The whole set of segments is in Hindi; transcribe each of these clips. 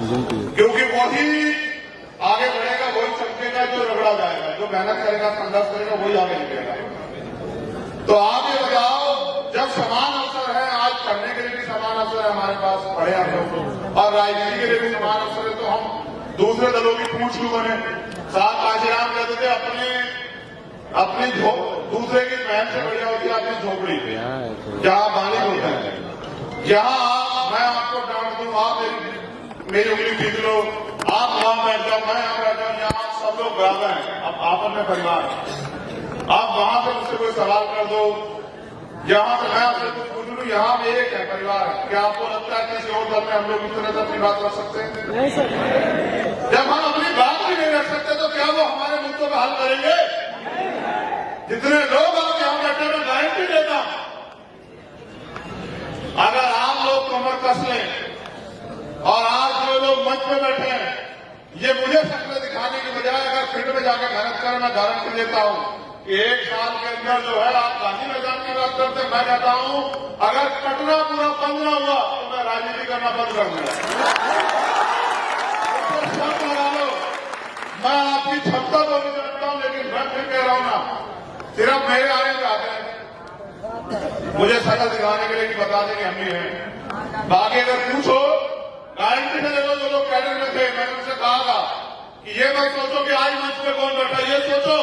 क्योंकि वही आगे बढ़ेगा, वही चमकेगा जो रगड़ा जाएगा, जो मेहनत करेगा, संघर्ष करेगा, वही आगे निकलेगा। तो आप ये बताओ, जब समान अवसर है, आज पढ़ने के लिए भी समान अवसर है हमारे पास, पढ़े हम लोग, और राजनीति के लिए भी समान अवसर है, तो हम दूसरे दलों की पूछ क्यों बने? साहब काशीराम कहते थे अपनी दूसरे की बहन से बढ़िया होती है अपनी झोपड़ी पे, जहां मालिक होता है, जहां मैं आपको डांट दूं, आप मेरी उंगली खींच लो, आप वहां बैठ जाओ, मैं यहां बैठ जाऊं, यहाँ सब लोग बराबर हैं, अब आपस में परिवार है। आप वहां से मुझसे कोई सवाल कर दो, यहां से मैं आपसे कुछ पूछ लूं, यहाँ में एक है परिवार। क्या आपको लगता है किसी और दल में हम लोग इस तरह से अपनी बात रख सकते हैं? नहीं सर। जब हम अपनी बात भी नहीं रख सकते तो क्या वो हमारे मुद्दों का हल करेंगे? जितने लोग आप यहां बैठे, मैं गारंटी देता हूं, अगर आप लोग कमर कस लें और आज जो लोग मंच में बैठे हैं, ये मुझे शक्ल दिखाने की बजाय अगर फील्ड में जाकर मेहनत करें, मैं गारंटी देता हूं कि 1 साल के अंदर जो है, आप गांधी मैदान की बात करते हैं, मैं कहता हूं अगर पटना पूरा बंद ना हुआ तो मैं राजनीति करना बंद कर दूंगा। शर्त लगा लो, मैं आपकी क्षमता को भी जानता हूं, लेकिन मैं फिर कह रहा हूं ना, सिर्फ मेरे आने में आते हैं, मुझे शक्ल दिखाने के लिए कि बता दें कि हम ही हैं। बाकी अगर पूछो, गारंटी से देखो, जो लोग कैडर में थे, मैंने उनसे कहा था कि ये मत सोचो कि आज मंच पे कौन बैठा, ये सोचो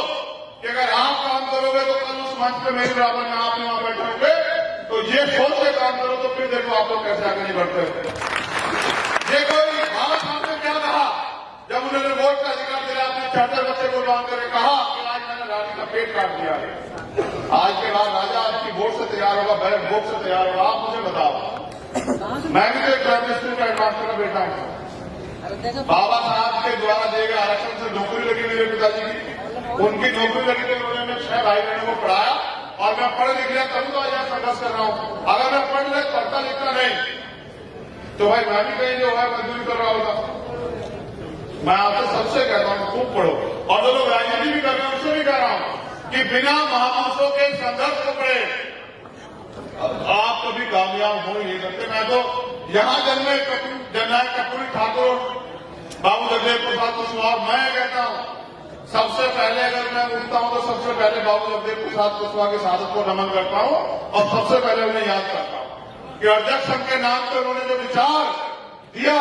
कि अगर आप काम करोगे तो कल उस मंच पे मेरे बराबर में आप वहां बैठे होंगे, तो ये सोच के काम करो, तो फिर देखो आप लोग कैसे आगे नहीं बढ़ते। ये कोई बाबा साहब ने क्या कहा जब उन्होंने वोट का अधिकार दिया, अपने 4 बच्चे को बांध करके कहा कि आज मैंने रानी का पेट काट दिया है, आज के बाद राजा आपकी वोट से तैयार होगा, बैलेट वोट से तैयार होगा। आप मुझे बताओ, मैं भी तो एक प्राइमरी स्कूल का हेडमास्टर का बेटा हूं, बाबा साहब के द्वारा दिए गए आरक्षण से नौकरी लगी मेरे पिताजी की, उनकी नौकरी लगी तो उन्होंने 6 भाई बहनों को पढ़ाया, और मैं पढ़ लिख लिया तभी तो आज यहाँ संघर्ष कर रहा हूं। अगर मैं पढ़ता लिखता नहीं तो भाई मैं भी कहीं जो है मजदूरी कर रहा होता। मैं आपसे सबसे कहता हूं खूब पढ़ो, और जो लोग राजनीति भी कर रहे हैं उनसे भी कह रहा हूं कि बिना महापुरुषों के संघर्ष को पढ़े आप कभी कामयाब हो ही नहीं सकते। मैं तो यहां जन्मे जननायक कर्पूरी ठाकुर, बाबू जगदेव प्रसाद कुशवाहा, मैं कहता हूं सबसे पहले अगर मैं उठता हूं तो सबसे पहले बाबू जगदेव प्रसाद कुशवाहा की शहादत को नमन करता हूं, और सबसे पहले उन्हें याद करता हूं कि अध्यक्ष संघ के नाम पर उन्होंने जो विचार दिया,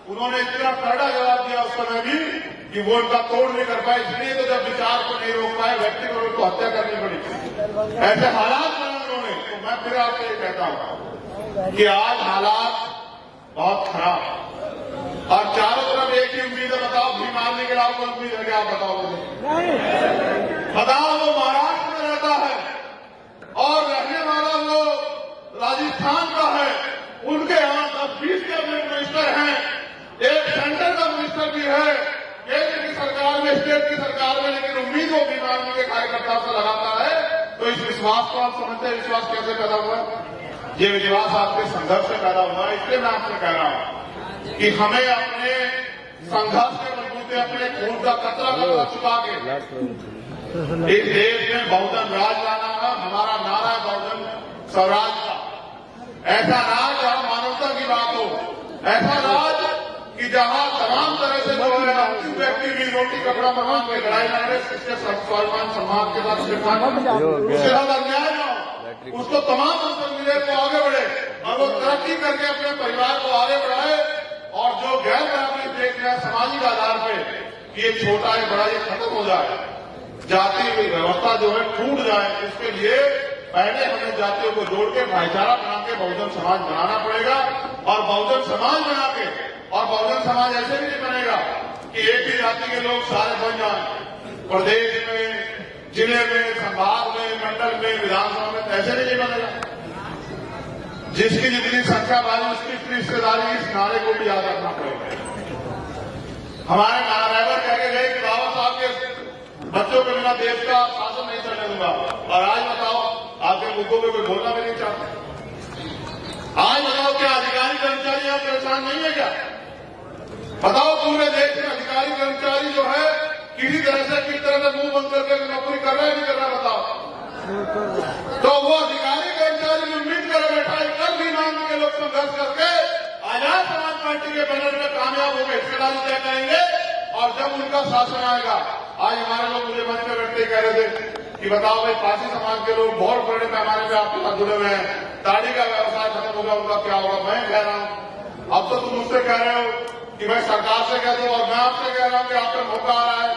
उन्होंने इतना कड़ा जवाब दिया उस समय भी कि वो उनका तोड़ नहीं कर पाए, इसलिए तो जब विचार को नहीं रोक पाए, व्यक्ति को उनको हत्या करनी पड़ी, ऐसे हालात बनाए उन्होंने। तो मैं फिर आपसे ये कहता हूं कि आज हालात बहुत खराब, और चारों तरफ एक ही उम्मीद है। बताओ भी मारने के अलावा कोई उम्मीद है क्या? आप बताओ मुझे, बताओ। वो महाराष्ट्र में रहता है और रहने वाला वो राजस्थान का है, उनके यहाँ 10-20 कैबिनेट मिनिस्टर हैं, एक सेंटर का मिनिस्टर भी है केंद्र की सरकार में, स्टेट की सरकार में, लेकिन उम्मीद वो बीमार के कार्यकर्ता से लगाता है। तो इस विश्वास को आप समझते हैं, विश्वास कैसे पैदा हुआ? ये विश्वास आपके संघर्ष से पैदा हुआ है। इसलिए मैं आपसे कह रहा हूं कि हमें अपने संघर्ष के बलबूते अपने खून का कतरा चुका के इस देश में बहुजन राज लाना है। हमारा नारा है बहुजन स्वराज का, ऐसा राज जहां मानवता की बात हो, ऐसा राज कि जहां तमाम तरह से जो है अंतिम व्यक्ति भी रोटी कपड़ा मकान में लड़ाई लड़ रहे, उसके स्वाभिमान सम्मान के साथ उसके साथ अन्याय न हो, उसको तमाम अवसर मिले तो आगे बढ़े, और वो तरक्की करके अपने परिवार को आगे बढ़ाए। और जो गैर बराबरी देख रहे हैं सामाजिक आधार पे, ये छोटा है बड़ा ये खत्म हो जाए, जाति व्यवस्था जो है टूट जाए, इसके लिए पहले हमें जातियों को जोड़ के भाईचारा बना के बहुजन समाज बनाना पड़ेगा। और बहुजन समाज बना के, और बहुजन समाज ऐसे भी नहीं बनेगा कि एक ही जाति के लोग सारे बन जाए, प्रदेश में, जिले में, संभाग में, मंडल में, विधानसभा में, ऐसे नहीं बनेगा। जिसकी जितनी संख्या बाजी उसकी इतनी रिश्तेदारी, इस नारे को भी याद रखना पड़ेगा। हमारे महाराजा कह के गए कि बाबा साहब के बच्चों के बिना देश का शासन नहीं चलने दूंगा, और आज बताओ आपके मुद्दों पे कोई बोलना भी नहीं चाहता। आज बताओ क्या अधिकारी कर्मचारी आप परेशान नहीं है क्या? बताओ पूरे देश में अधिकारी कर्मचारी जो है किसी तरह से किस तरह से मुंह बंद करके नौकरी कर रहा है नहीं कर रहा? बताओ। तो वो अधिकारी कर्मचारी उम्मीद कर बैठा है, कल भी मांग के लोग संघर्ष करके आज जहां समाज पार्टी के बैनर में कामयाब हो गए हिस्सेदारी तय करेंगे और जब उनका शासन आएगा। आज हमारे लोग मुझे मंच में बैठते ही कह रहे थे कि बताओ भाई, पासी समाज के लोग बहुत बड़े पैमाने में आपके साथ जुड़े हुए हैं, ताड़ी का व्यवसाय खत्म होगा, उनका क्या होगा? मैं कह रहा हूं, अब तो तुम मुझसे कह रहे हो कि भाई सरकार से कह दो, और मैं आपसे कह रहा हूं कि आपका मौका आ रहा है,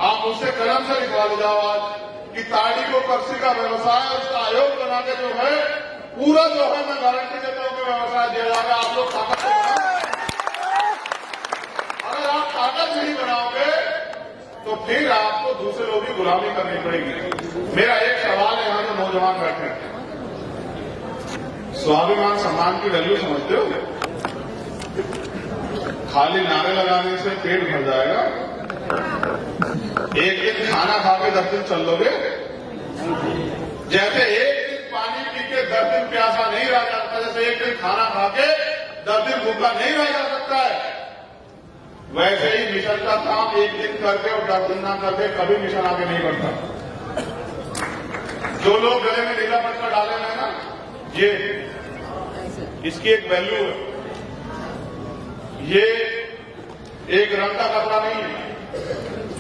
आप मुझसे कलम से लिखवा ले जाओ आज कि ताड़ी को कर्सी का व्यवसाय, उसका आयोग बना के जो है पूरा जो है मैं गारंटी देता हूं कि व्यवसाय दिया जाएगा। आप लोग ताकत अगर आप ताकत नहीं बनाओगे तो फिर आपको दूसरे लोगों की गुलामी करनी पड़ेगी। मेरा एक सवाल है, यहां जो नौजवान बैठे हैं, स्वाभिमान सम्मान की वैल्यू समझते हो? खाली नारे लगाने से पेट भर जाएगा? एक दिन खाना खा के 10 दिन चल लोगे? जैसे एक दिन पानी पी के 10 दिन प्यासा नहीं रह जाता, जैसे एक दिन खाना खा के 10 दिन भूखा नहीं रह जा सकता है, वैसे ही मिशन का काम एक दिन करके और 10 दिन ना करके कभी मिशन आगे नहीं बढ़ता। जो लोग गले में नीला पट्टा डाले हैं ना, ये इसकी एक वैल्यू है। ये एक रंग का कपड़ा नहीं है,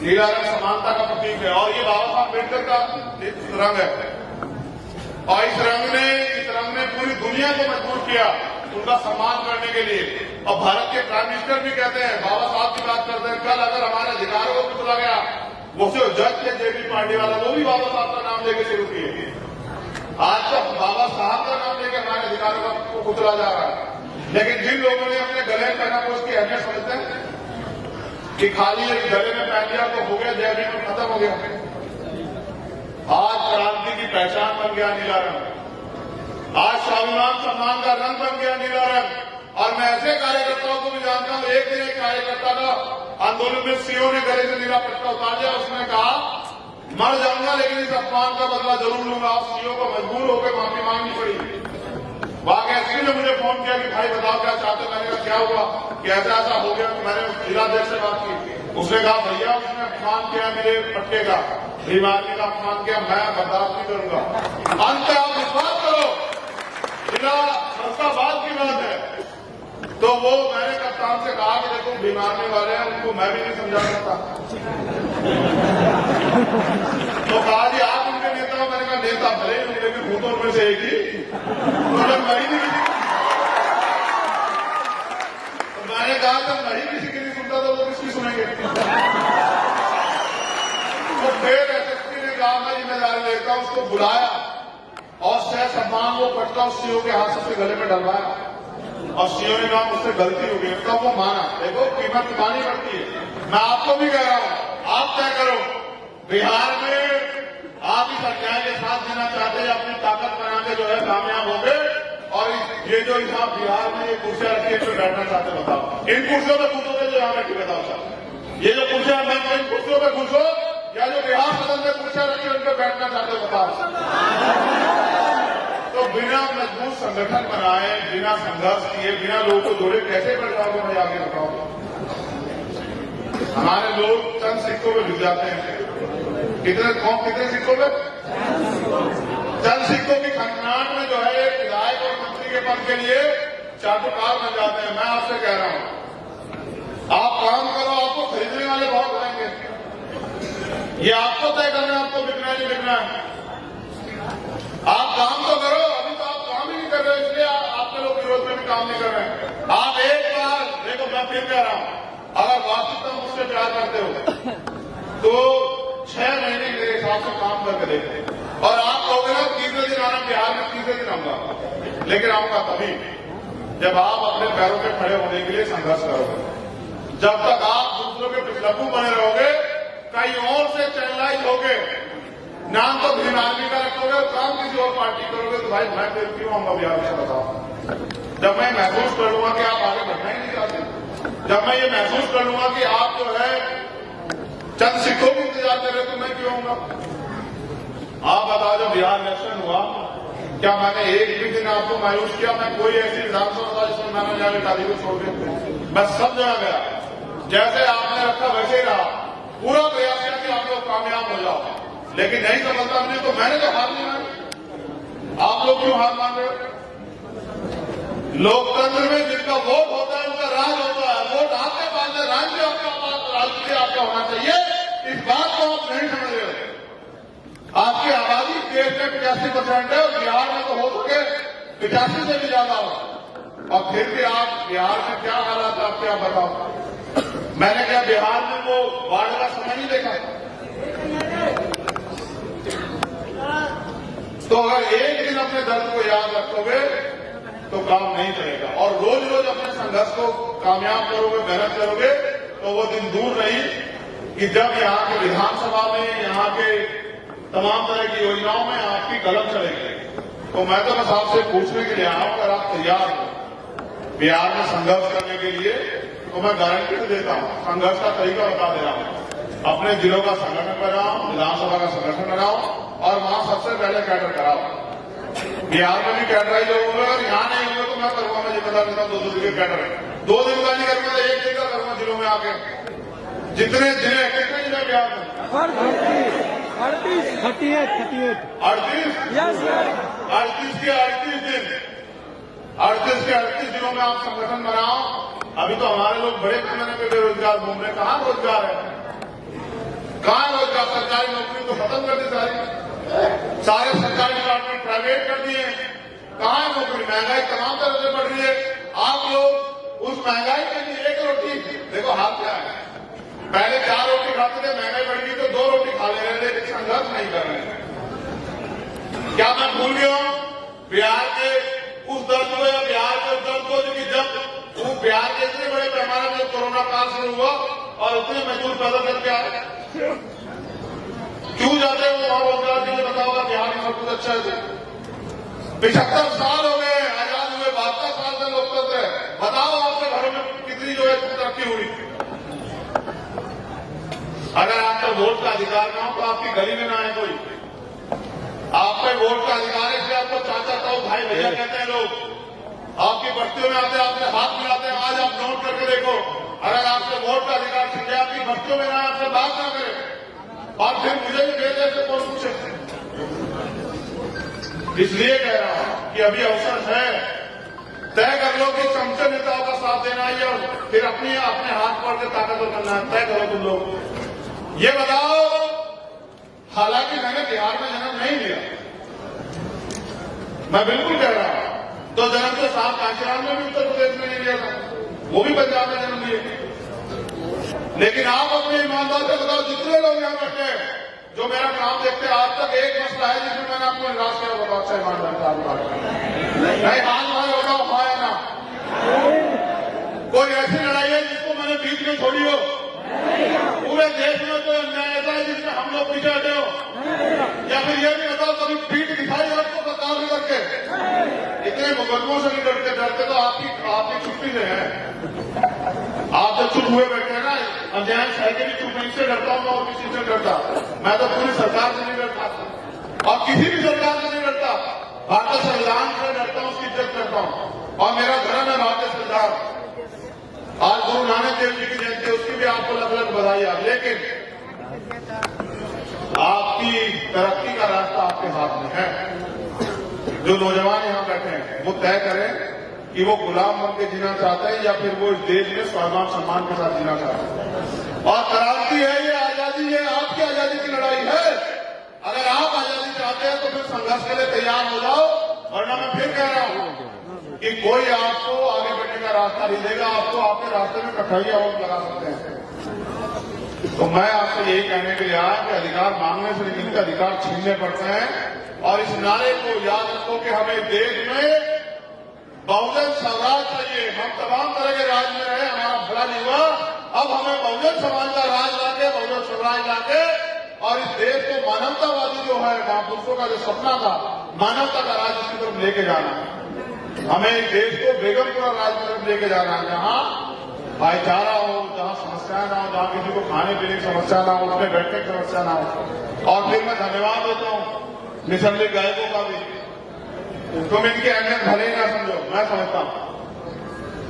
नीला रंग समानता का प्रतीक है, और ये बाबा साहब अम्बेडकर का रंग है। और इस रंग ने पूरी दुनिया को मजबूर किया उनका सम्मान करने के लिए। और भारत के प्राइम मिनिस्टर भी कहते हैं, बाबा साहब की बात करते हैं, कल अगर हमारे अधिकारों को कुचला गया, वो जो जज थे जेपी पार्टी वाला, वो भी बाबा साहब का नाम लेके शुरू किए। आज तक बाबा साहब का नाम लेकर हमारे अधिकारों को कुचला जा रहा है। लेकिन जिन लोगों ने अपने गले में पहना, वो उसकी अहमियत समझते हैं कि खाली एक गले में पहन लिया तो हो गया, जय भीम खत्म हो गया। आज क्रांति की पहचान बन गया नीला रंग, आज स्वाभिमान सम्मान का रंग बन गया नीला रंग। और मैं ऐसे कार्यकर्ताओं को भी जानता हूं, एक दिन एक कार्यकर्ता का आंदोलन में सीओ ने गले से नीला पट्टा उतार दिया, उसने कहा मर जाऊंगा लेकिन इस अपमान का बदला जरूर लूंगा। और सीओ को मजबूर होकर माफी मांगनी पड़ी। वहां एसपी ने मुझे फोन किया कि भाई बताओ क्या चाहते हो? मैंने कहा क्या हुआ कि ऐसा ऐसा हो गया। मैंने जिलाध्यक्ष से बात की, उसने कहा भैया उसने अपमान किया मेरे पट्टे का, बीमारी का अपमान किया, मैं बर्दाश्त नहीं करूंगा। अंत आप विश्वास करो, जिला फैसलाबाद की बात है, तो वो मैंने कप्तान से कहा कि देखो बीमारी वाले हैं, उनको मैं भी नहीं समझा सकता। तो कहा जी आप उनके नेता हो? मैंने कहा नेता भले ही, लेकिन भूतों में से एक ही, तो जब मरी नहीं किसी, तो मैंने कहा जब नहीं किसी की नहीं सुनता तो वो किसकी सुनेंगे? तो फिर एसएसपी ने कहा मैं जिम्मेदारी लेता हूं, उसको बुलाया और सह सम्मान वो पट्टा उस सीओ के हाथ से गले में डलवाया। और सीओ ने कहा मुझसे गलती हो गई, तब वो माना। देखो कीमत चुकानी पड़ती है। मैं आपको भी कह रहा हूं, आप तय करो, बिहार में आप इस अन्याय के साथ देना चाहते हैं, अपनी ताकत बना के जो है कामयाब हो गए। और ये जो यहाँ बिहार में ये कुर्सियां रखी है, इसमें बैठना चाहते बताओ, इन कुर्सियों पर घुसोगे जो यहाँ बैठी बताओ साहब, ये जो कुर्सियां मैं इन कुर्सियों पर घुसो या जो बिहार सदन में कुर्सियां रखी उन पर बैठना चाहते बताओ। तो बिना मजबूत संगठन बनाए, बिना संघर्ष किए, बिना लोगों को जोड़े कैसे बढ़ जाओगे? मुझे आगे बताओ। हमारे लोग चंद सिक्कों में भिग जाते हैं। कितने सिक्कों में? चंद सिक्कों की खनखनाहट में जो है एक विधायक और मंत्री के पद के लिए चाटुकार बन जाते हैं। मैं आपसे कह रहा हूं, आप काम करो, आपको खरीदने वाले बहुत आएंगे। ये आपको तय करना है, आपको बिकना है नहीं बिकना है। आप काम तो करो, अभी तो आप काम ही नहीं कर रहे, इसलिए आपके लोग विरोध में भी काम नहीं कर रहे हैं। आप एक बार देखो, मैं फिर कह रहा हूं, अगर वास्तविकता मुझसे प्यार करते हो तो 6 महीने मेरे हिसाब से काम करके देखते। और आप कहोगे ना तीसरे दिन आना, बिहार में तीसरे दिन आऊंगा, लेकिन आऊंगा तभी जब आप अपने पैरों पे खड़े होने के लिए संघर्ष करोगे। जब तक आप दूसरों के पिछलप्पू बने रहोगे, कहीं और से चैनलाइज होगे, नाम तो भीम आर्मी का रखोगे और काम किसी और पार्टी करोगे, तो भाई मैं फिर क्यों आऊंगा बिहार में? बताओ। जब मैं महसूस कर लूंगा कि आप आगे बढ़ना ही नहीं चाहते, जब मैं ये महसूस कर लूंगा कि आप जो है चंद सिक्कों की इंतजार कर रहे, तो मैं क्यों आऊंगा? आप बताओ, जब बिहार इलेक्शन हुआ, क्या मैंने एक भी दिन आपको मायूस किया? मैं कोई ऐसी विधानसभा था जिसमें मैंने जाने शादी को छोड़ के मैं सब जगह गया, जैसे आपने रखा वैसे ही रहा, पूरा प्रयास किया कि आप लोग कामयाब हो जाओ, लेकिन नहीं सफलता मिली तो मैंने तो हार नहीं मानी। आप लोग क्यों हार मान रहे हो? लोकतंत्र में जिनका वोट होता है उनका राज होता है। वोट आपके पास है, राज्य आपका पास, राष्ट्रीय आपका होना चाहिए। इस बात को आप नहीं समझ रहे हो। आपकी आबादी देश में 85% है और बिहार में तो हो सके 85 से भी ज्यादा हो, और फिर भी आप बिहार में क्या हालात आप क्या बताओ। मैंने क्या बिहार में वो बाढ़ का समय नहीं देखा? तो अगर एक दिन अपने दर्द को याद रखोगे तो काम नहीं चलेगा, और रोज रोज अपने संघर्ष को कामयाब करोगे, मेहनत करोगे, तो वो दिन दूर नहीं कि जब यहाँ के विधानसभा में, यहाँ के तमाम तरह की योजनाओं में आपकी कलम चलेगी। तो मैं तो बस आपसे पूछने के लिए आया हूं, अगर आप तैयार हो बिहार में संघर्ष करने के लिए, तो मैं गारंटी तो देता हूं, संघर्ष का तरीका बता दे रहा हूं। अपने जिलों का संगठन बनाओ, विधानसभा का संगठन बनाओ, और वहां सबसे पहले कैडर कराओ। बिहार में भी कैडराइज होंगे, और यहाँ नहीं होंगे तो मैं करूंगा, मैं जिम्मेदार देता हूँ 2 दिन के कैडर। 2 दिन का नहीं करूंगा, 1 दिन का करूंगा जिलों में आके। जितने जिले, कितने जिले बिहार में? 38 के 38 दिन, 38 के 38 दिनों में आप संगठन बनाओ। अभी तो हमारे लोग बड़े पैमाने पे बेरोजगार घूम रहे, कहाँ रोजगार है? कहाँ रोजगार? सरकारी नौकरी तो खत्म कर दी सारे सरकारी डिपार्टमेंट प्राइवेट कर दिए। कहाँ है नौकरी? महंगाई तमाम तरह से बढ़ रही है। आप लोग उस महंगाई के लिए 1 रोटी, देखो हाल क्या है, पहले 4 रोटी खाते थे, महंगाई बढ़ गई तो 2 रोटी खा ले रहे थे, लेकिन संघर्ष नहीं कर रहे हैं। क्या मैं भूल गया हूं बिहार के उस दर्द को, या बिहार के उस दर्द को कि जब वो बिहार के इतने बड़े पैमाने में कोरोना काल शुरू हुआ और उतने मजदूर पैदा करके आए, क्यों जाते हैं वो वहां रोजगार के लिए? बताओगा बिहार में सब कुछ अच्छा है। 75 साल हो गए आजाद हुए, 72 साल से लोकतंत्र है। बताओ आपके घरों में कितनी जो है तरक्की हुई? अगर आपका वोट का अधिकार ना हो तो आपकी गली में ना आए कोई। आप पे वोट का अधिकार है, इसलिए आपको चाचा ताऊ भाई भैया कहते हैं लोग। आपकी बस्तियों में आते हैं, आपसे हाथ मिलाते हैं। आज आप नोट करके देखो, अगर आपसे वोट का अधिकार छिन जाए, आपकी बस्तियों में ना आपसे बात ना करे, और फिर मुझे भी मेरे जैसे कौन पूछे। इसलिए कह रहा हूं कि अभी अवसर है, तय कर लो कि चमचे नेताओं का साथ देना है, और फिर अपने हाथ पकड़ के ताकतवर करना है। तय करो तुम लोग। ये बताओ, हालांकि मैंने बिहार में जन्म नहीं लिया, मैं बिल्कुल कह रहा हूं, तो जन्म तो साहब कांचीराम में भी उत्तर प्रदेश में नहीं लिया था, वो भी पंजाब में जन्म लिए। लेकिन आप अपने ईमानदार से बताओ, जितने लोग यहाँ बैठे हैं जो मेरा काम देखते हैं, आज तक एक मसला है जिसमें मैंने आपको निराश किया? बताओ, अच्छा ईमानदार नहीं, हाथ मारे बताओ, हाँ या ना? कोई ऐसी लड़ाई है जिसको मैंने बीच में छोड़ी हो? पूरे देश में कोई अन्याय ऐसा है जिसमें हम लोग पीछे हटे हो? या फिर ये भी बताओ, कभी पीठ दिखाई आपको सरकार में करके? इतने मुकदमों से नहीं डरते तो आपकी छुट्टी से है। आप जब चुप हुए बैठे हैं ना, अन्याय सह के भी चुप नहीं से डरता हूं, और किसी से डरता? मैं तो पूरी सरकार से नहीं डरता, और किसी भी सरकार से नहीं डरता। भारतीय संविधान से डरता हूं, उसकी इज्जत करता हूं, और मेरा धर्म है भारतीय संविधान। आज गुरु नानक देव जी की जयंती, उसकी भी आपको लग लग बधाई। लेकिन आपकी तरक्की का रास्ता आपके हाथ में है। जो नौजवान यहां बैठे हैं वो तय करें कि वो गुलाम बन के जीना चाहते हैं या फिर वो इस देश में स्वाभिमान सम्मान के साथ जीना चाहते हैं। और क्रांति है ये, आजादी है, आपकी आजादी की लड़ाई है। अगर आप आजादी चाहते हैं तो फिर संघर्ष के लिए तैयार हो जाओ, वरना मैं फिर कह रहा हूं कि कोई आपको आगे बढ़ने का रास्ता नहीं देगा। आपको आपके रास्ते में कठिनाइयां और लगा सकते हैं। तो मैं आपसे यही कहने के लिए आया कि अधिकार मांगने से नहीं, इनके अधिकार छीनने पड़ते हैं। और इस नारे को याद रखो कि हमें देश में बहुजन स्वराज चाहिए। हम तमाम तरह के राज में रहे, हमारा भला नहीं हुआ। अब हमें बहुजन समाज का राज लाके, बहुजन स्वराज लाके, और इस देश को मानवतावादी जो है, महापुरुषों का जो सपना था, मानवता का राज उसकी तरफ लेके जाना है। हमें इस देश को बेगमपुरा राज की तरफ लेके जाना है, जहां भाईचारा हो, जहां समस्याएं ना हो, जहां किसी को खाने पीने की समस्या ना हो, उसमें बैठने की समस्या ना हो। और फिर मैं धन्यवाद देता हूं निसंदेह गायकों का भी। तुम इनकी अहमियत भले ही ना समझो, मैं समझता हूं,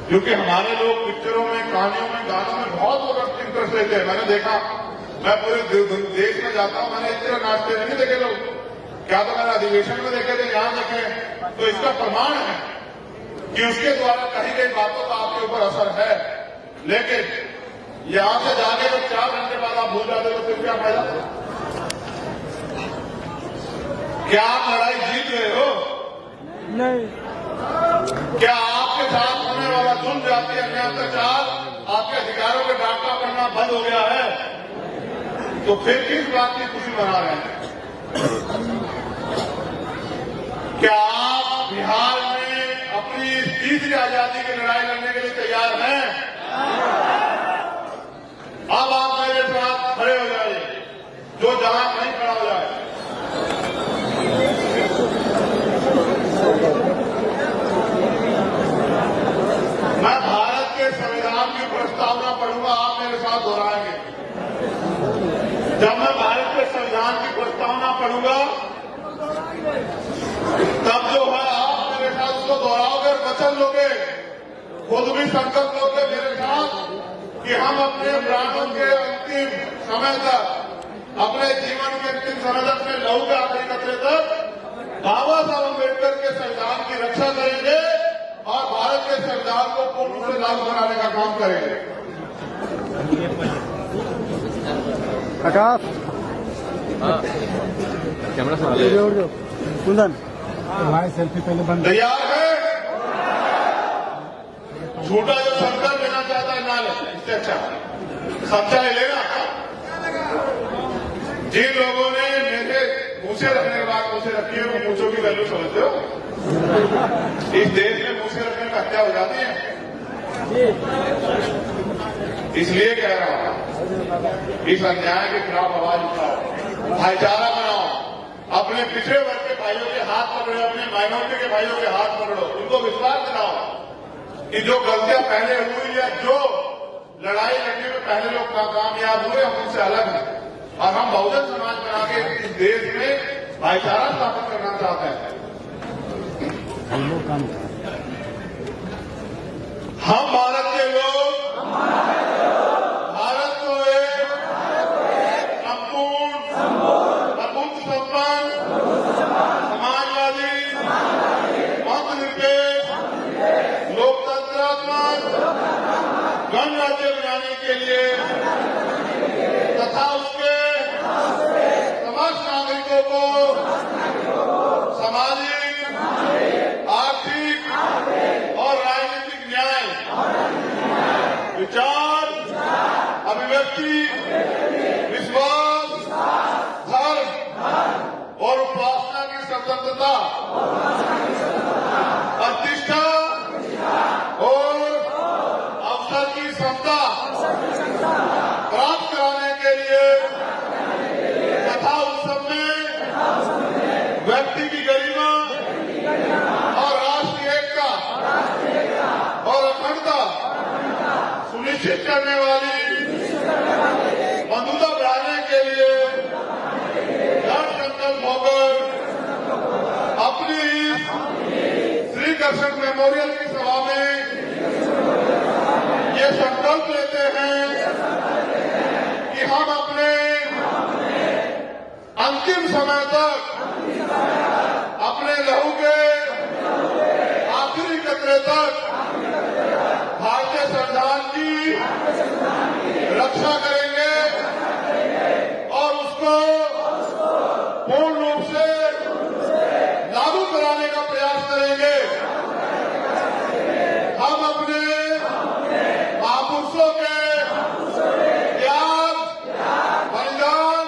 क्योंकि हमारे लोग पिक्चरों में, कहानियों में, गानों में बहुत इंटरेस्ट लेते हैं। मैंने देखा, मैं पूरे देश में जाता हूं, मैंने इस तरह नाचते नहीं देखे लोग। क्या तो मैंने अधिवेशन में देखे थे, यहां देखे, तो इसका प्रमाण है कि उसके द्वारा कही गई बातों का आपके ऊपर असर है, लेकिन यहां से जाने के 4 घंटे बाद आप भूल जाते तो फिर क्या फायदा? क्या आप लड़ाई जीत गए हो? नहीं। क्या आपके साथ होने वाला जुल्म, जाति, अन्याय, अत्याचार आपके अधिकारों के डांटा पड़ना बंद हो गया है? तो फिर किस बात की खुशी मना रहे हैं? क्या आप बिहार में अपनी तीसरी आजादी की लड़ाई लड़ने के लिए तैयार हैं? अब आप मेरे साथ खड़े हो जाइए, जो जहां कहीं खड़ा हो जाए। मैं भारत के संविधान की प्रस्तावना पढ़ूंगा, आप मेरे साथ दोहराएंगे। जब मैं भारत के संविधान की प्रस्तावना पढ़ूंगा तब जो है आप मेरे साथ उसको दोहराओगे और वचन लोगे, खुद भी संकल्प लोगे मेरे साथ कि हम अपने प्राणों के अंतिम समय तक, अपने जीवन के अंतिम समय तक, अपने लहू के आखिरी कतरे तक बाबा साहब अम्बेडकर के संविधान की रक्षा करेंगे और भारत के संविधान को पूर्ण रूप से लागू बनाने का काम करेंगे। आकाश कैमरा संभाले कुंदन भाई सेल्फी पहले बंद। तैयार है? झूठा जो संकल्प लेना चाहता है ना ले, इससे अच्छा सच्चाई लेना। जिन लोगों ने मेरे मूछे रखने के बाद मूछे रखी है, वो मूछों की वैल्यू समझते हो? इस देश में मूछे रखने का हत्या हो जाती है, इसलिए कह रहा हूं इस अन्याय के खिलाफ आवाज उठाओ, भाईचारा बनाओ, अपने पिछड़े वर्ग के भाइयों के हाथ पकड़ो, अपने माइनॉरिटी के भाइयों के हाथ पकड़ो, उनको विश्वास दिलाओ कि जो गलतियां पहले हुई या जो लड़ाई लड़ने में पहले लोग कामयाब हुए, हम उनसे अलग हैं और हम बहुजन समाज बना के इस देश में भाईचारा स्थापित करना चाहते हैं। हम भारत के लोग भारत को एक संपूर्ण, प्रबुद्ध, संपन्न, समाजवादी, धर्मनिरपेक्ष, लोकतंत्रात्मक गणराज्य बनाने के लिए तथा उसके समस्त नागरिकों को सामाजिक, आर्थिक और राजनीतिक न्याय, विचार, अभिव्यक्ति, विश्वास, धर्म और उपासना की स्वतंत्रता, प्रतिष्ठा और अवसर की समता प्राप्त कराने के लिए तथा उस सब में व्यक्ति की गरिमा और राष्ट्रीय एकता और अखंडता सुनिश्चित करने वाली, बंधुता बढ़ाने के लिए दृढ़ संकल्प होकर अपनी श्री कृष्ण मेमोरियल की सभा में ये संकल्प लेते हैं कि हम अपने अंतिम समय तक अपने लहू के आखिरी कतरे तक भारतीय संविधान की रक्षा करेंगे और उसको पूर्ण रूप से लागू कराने का प्रयास करेंगे। हम अपने महापुरुषों के त्याग, बलिदान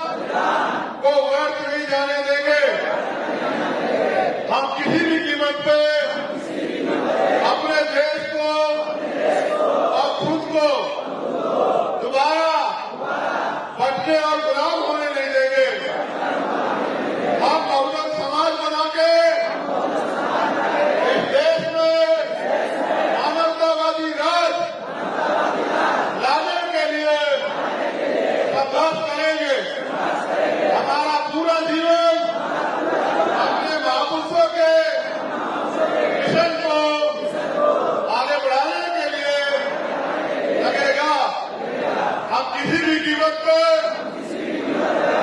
को व्यर्थ नहीं जाने देंगे। हम किसी भी कीमत पे अपने देश को और खुद को दोबारा बटने और गुलाम होने नहीं देंगे। हम बहुजन समाज बना के इस देश में मानवतावादी राज लाने के लिए संघर्ष करेंगे। हमारा पूरा जीवन अपने महापुरुषों के मिशन को आगे बढ़ाने के लिए लगेगा। हम किसी भी कीमत पर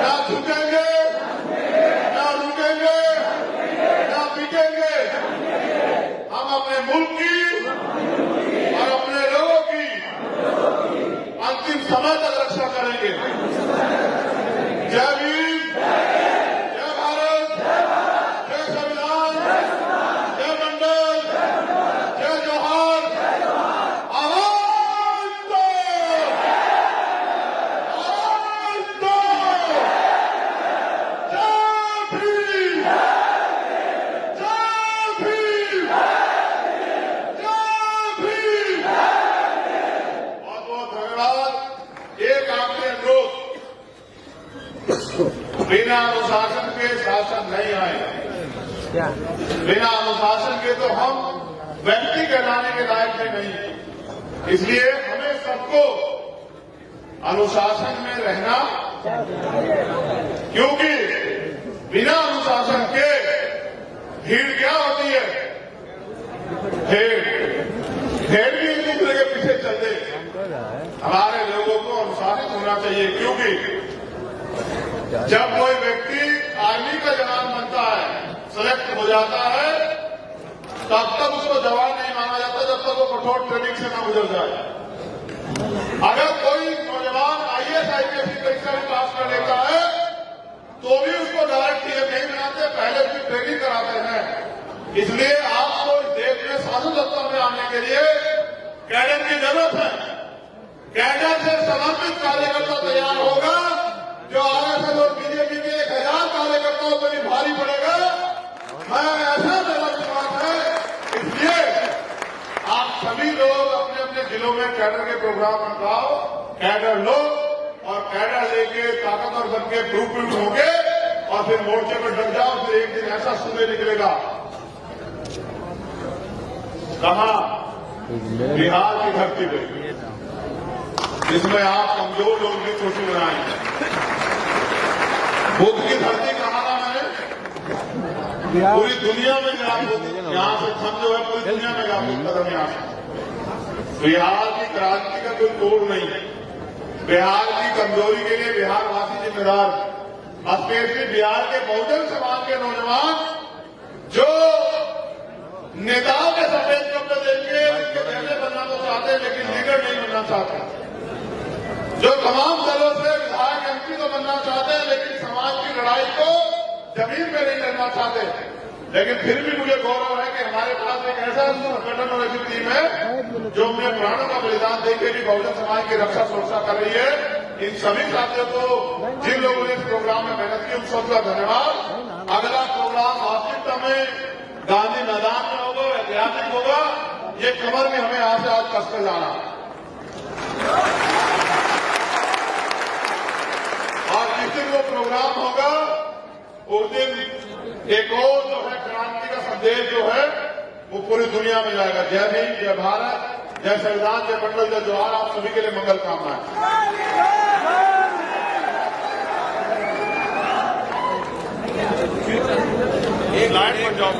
ना झुकेंगे, ना रुकेंगे, ना बिकेंगे। हम अपने मुल्क की बिना अनुशासन के शासन नहीं आएगा। क्या बिना अनुशासन के तो हम व्यक्ति कहलाने के लायक भी नहीं। इसलिए हमें सबको अनुशासन में रहना, क्योंकि बिना अनुशासन के भीड़ क्या होती है? भेड़ भी एक दूसरे के पीछे चलते। हमारे लोगों को अनुशासित होना चाहिए, क्योंकि जब कोई व्यक्ति आर्मी का जवान बनता है, सेलेक्ट हो जाता है, तब तक उसको जवान नहीं माना जाता जब तक वो कठोर ट्रेनिंग से न गुजर जाए। अगर कोई नौजवान IAS IPS की परीक्षा में पास कर लेता है तो भी उसको डायरेक्ट टीएम नहीं बनाते, पहले उसकी ट्रेनिंग कराते हैं। इसलिए आपको इस देश में शासन सत्ता में आने के लिए कैडर की जरूरत है। कैडर से समर्पित कार्यकर्ता तैयार होगा जो आरएसएस और बीजेपी के 1000 कार्यकर्ताओं पर भी भारी पड़ेगा। मैं ऐसा मेरा विश्वास है। इसलिए आप सभी लोग अपने अपने जिलों में कैडर के प्रोग्राम लगाओ, कैडर लो और कैडर लेके ताकतवर बन के प्रूफ होंगे और फिर मोर्चे पर डट जाओ। फिर एक दिन ऐसा सूर्य निकलेगा, कहां? बिहार की धरती पे, जिसमें आप कमजोर लोग भी खुशी बनाएंगे। बुद्ध की धरती कहां ना है? पूरी दुनिया में यहाँ से हम जो है पूरी दुनिया में व्यापक कदम यहाँ से। बिहार की क्रांति का कोई तोड़ नहीं है। बिहार की कमजोरी के लिए बिहारवासी जिम्मेदार, स्पेशली बिहार के बहुजन समाज के नौजवान जो नेताओं के सफेद कपड़े देख के उनके जैसे बनना तो चाहते हैं लेकिन लीडर नहीं बनना चाहते, जो तमाम दलों से विधायक MP तो बनना चाहते हैं लेकिन समाज की लड़ाई को जमीन पे नहीं करना चाहते। लेकिन फिर भी मुझे गौरव है कि हमारे पास एक ऐसा संगठन और ऐसी टीम है जो अपने प्राणों का बलिदान देकर भी बहुजन समाज की रक्षा सुरक्षा कर रही है। इन सभी साथियों को, जिन लोगों ने इस प्रोग्राम में मेहनत की, उन सबका धन्यवाद। अगला प्रोग्राम वास्तविकता में गांधी मैदान में होगा, ऐतिहासिक होगा। ये कमर में हमें यहाँ से आज कसकर जाना और जिस दिन वो प्रोग्राम होगा उस दिन एक और जो है क्रांति का संदेश जो है वो पूरी दुनिया में जाएगा। जय भीम, जय भारत, जय संविधान, जय मंडल, जय जोहार। आप सभी के लिए मंगल कामनाएं। एक लाइन पर जाओ।